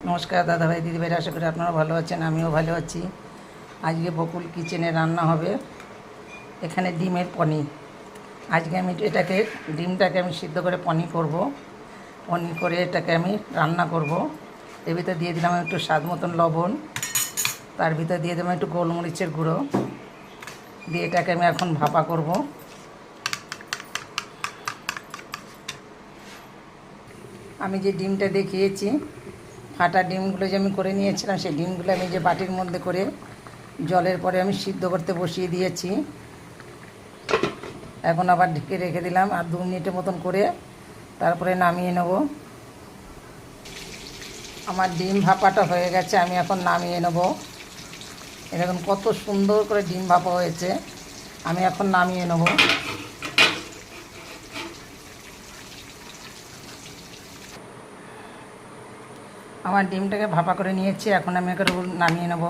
নমস্কার দাদাভাই দিদিভাইরা, আশা করি আপনারা ভালো আছেন, আমিও ভালো আছি। আজকে বকুল কিচেনে রান্না হবে এখানে ডিমের পনির। আজকে আমি ডিমটাকে আমি সিদ্ধ করে পনির করব। পনির করে এটাকে আমি রান্না করব। এর ভিতরে দিয়ে দিলাম একটু স্বাদ মতন লবণ, তার ভিতরে দিয়ে দিলাম একটু গোলমরিচের গুঁড়ো, দিয়ে এটাকে আমি এখন ভাপা করব। আমি যে ডিমটা দেখিয়েছি, ফাটা ডিমগুলো যে আমি করে নিয়েছিলাম, সেই ডিমগুলো আমি যে বাটির মধ্যে করে জলের পরে আমি সিদ্ধ করতে বসিয়ে দিয়েছি। এখন আবার ঢেকে রেখে দিলাম আর 2 মিনিটের মতন করে, তারপরে নামিয়ে নেব। আমার ডিম ভাপাটা হয়ে গেছে, আমি এখন নামিয়ে নেব। এরকম কত সুন্দর করে ডিম ভাপা হয়েছে, আমি এখন নামিয়ে নেব। আমার ডিমটাকে ভাপা করে নিয়েছি, এখন আমি একে নামিয়ে নেব।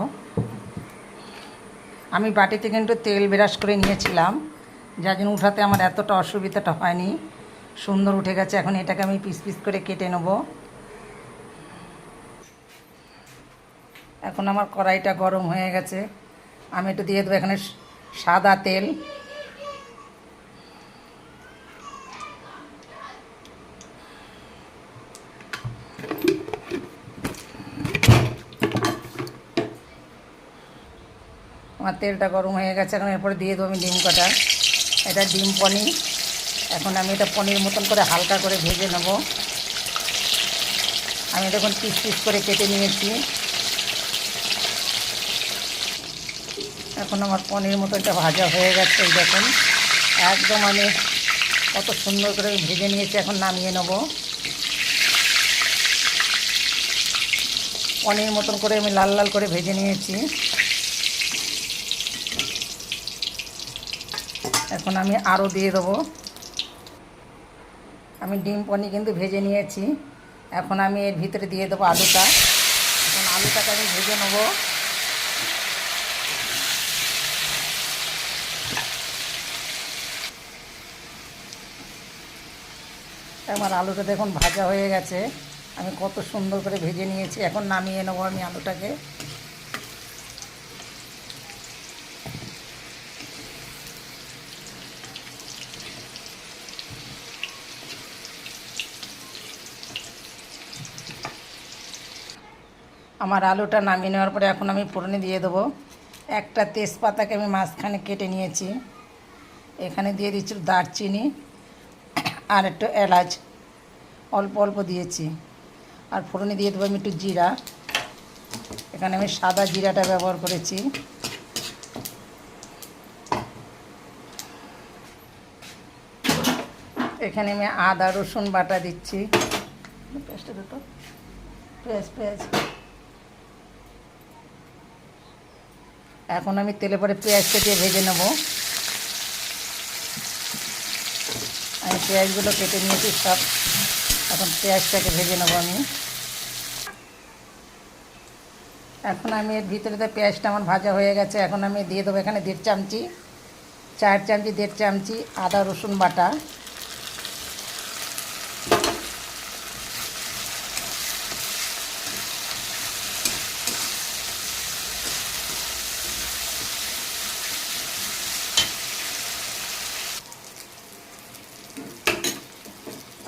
আমি বাটিতে কিন্তু তেল ব্রাশ করে নিয়েছিলাম, যার জন্য উঠাতে আমার এতটা অসুবিধাটা হয়নি, সুন্দর উঠে গেছে। এখন এটাকে আমি পিস পিস করে কেটে নেব। এখন আমার কড়াইটা গরম হয়ে গেছে, আমি একটু দিয়ে দেবো এখানে সাদা তেল। আমার তেলটা গরম হয়ে গেছে, এখন এরপরে দিয়ে দেবো আমি ডিম কটা। এটা ডিম পনির। এখন আমি এটা পনির মতন করে হালকা করে ভেজে নেব। আমি দেখুন পিস পিস করে কেটে নিয়েছি। এখন আমার পনির মতনটা ভাজা হয়ে গেছে, এই দেখুন একদম আমি কত সুন্দর করে ভেজে নিয়েছি। এখন নামিয়ে নেব। পনির মতন করে আমি লাল লাল করে ভেজে নিয়েছি। এখন আমি আরও দিয়ে দেবো। আমি ডিম পনির কিন্তু ভেজে নিয়েছি, এখন আমি এর ভিতরে দিয়ে দেবো আলুটা। এখন আলুটাকে আমি ভেজে নেব। আমার আলুটা দেখুন ভাজা হয়ে গেছে, আমি কত সুন্দর করে ভেজে নিয়েছি। এখন নামিয়ে নেবো আমি আলুটাকে। আমার আলুটা নামিয়ে নেওয়ার পরে এখন আমি ফোড়নে দিয়ে দেবো। একটা তেজপাতাকে আমি মাঝখানে কেটে নিয়েছি, এখানে দিয়ে দিচ্ছি দারচিনি আর একটু এলাচ, অল্প অল্প দিয়েছি। আর ফোড়নে দিয়ে দেবো আমি একটু জিরা, এখানে আমি সাদা জিরাটা ব্যবহার করেছি। এখানে আমি আদা রসুন বাটা দিচ্ছি। পেঁয়াজটা দুটো পেঁয়াজ এখন আমি তেলে পরে পেঁয়াজটা দিয়ে ভেজে নেব। আমি পেঁয়াজগুলো কেটে নিয়েছি সব, এখন পেঁয়াজটাকে ভেজে নেব আমি। এখন আমি এর ভিতরে পেঁয়াজটা আমার ভাজা হয়ে গেছে, এখন আমি দিয়ে দেবো এখানে 1.5 চামচি 4 চামচি 1.5 চামচি আদা রসুন বাটা।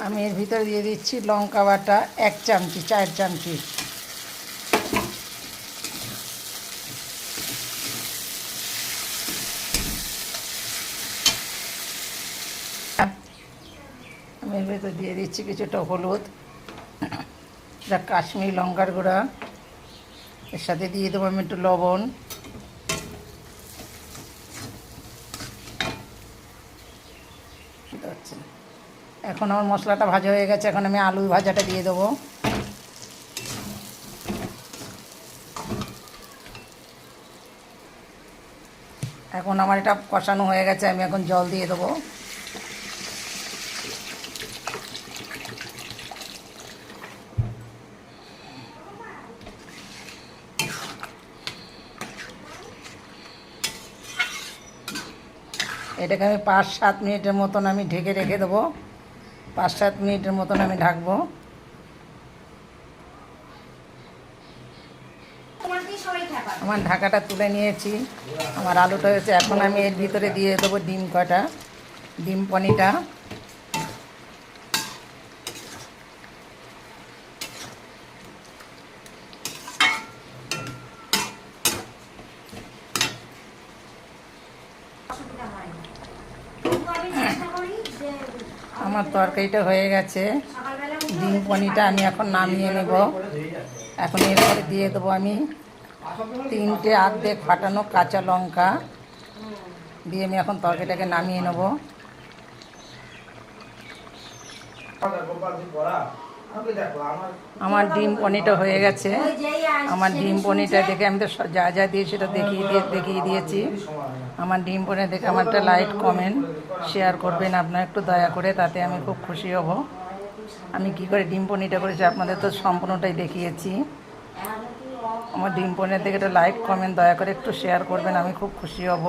আমি এর ভিতরে দিয়ে দিচ্ছি লঙ্কা বাটা 1 চামচি 4 চামচি। আমি এর ভিতরে দিয়ে দিচ্ছি কিছুটা হলুদ, যা কাশ্মীরি লঙ্কার গুঁড়া। এর সাথে দিয়ে দেবো আমি একটু লবণ। এখন আমার মশলাটা ভাজা হয়ে গেছে, এখন আমি আলু ভাজাটা দিয়ে দেবো। এখন আমার এটা কষানো হয়ে গেছে, আমি এখন জল দিয়ে দেবো। এটাকে আমি 5-7 মিনিটের মতন আমি ঢেকে রেখে দেবো। 5-7 মিনিটের মতন আমি ঢাকবো। আমার ঢাকাটা তুলে নিয়েছি, আমার আলুটা হয়েছে। এখন আমি এর ভিতরে দিয়ে দেবো ডিম কটা, ডিম পনিটা। আমার তরকারিটা হয়ে গেছে, ডিম পনিটা আমি এখন নামিয়ে নেব। এখন এরপরে দিয়ে দেবো আমি 3টে অর্ধেক ফাটানো কাঁচা লঙ্কা দিয়ে আমি এখন তরকারিটাকে নামিয়ে নেব। আমার ডিম পনিরটা হয়ে গেছে। আমার ডিম পনিরটা দেখে আমি তো যা যা দিয়ে সেটা দেখিয়ে দিয়েছি। আমার ডিম পনির দেখে আমার একটা লাইক কমেন্ট শেয়ার করবেন আপনারা একটু দয়া করে, তাতে আমি খুব খুশি হব। আমি কি করে ডিম পনিরটা করেছি আপনাদের তো সম্পূর্ণটাই দেখিয়েছি। আমার ডিম পনির দেখে একটা লাইক কমেন্ট দয়া করে একটু শেয়ার করবেন, আমি খুব খুশি হব।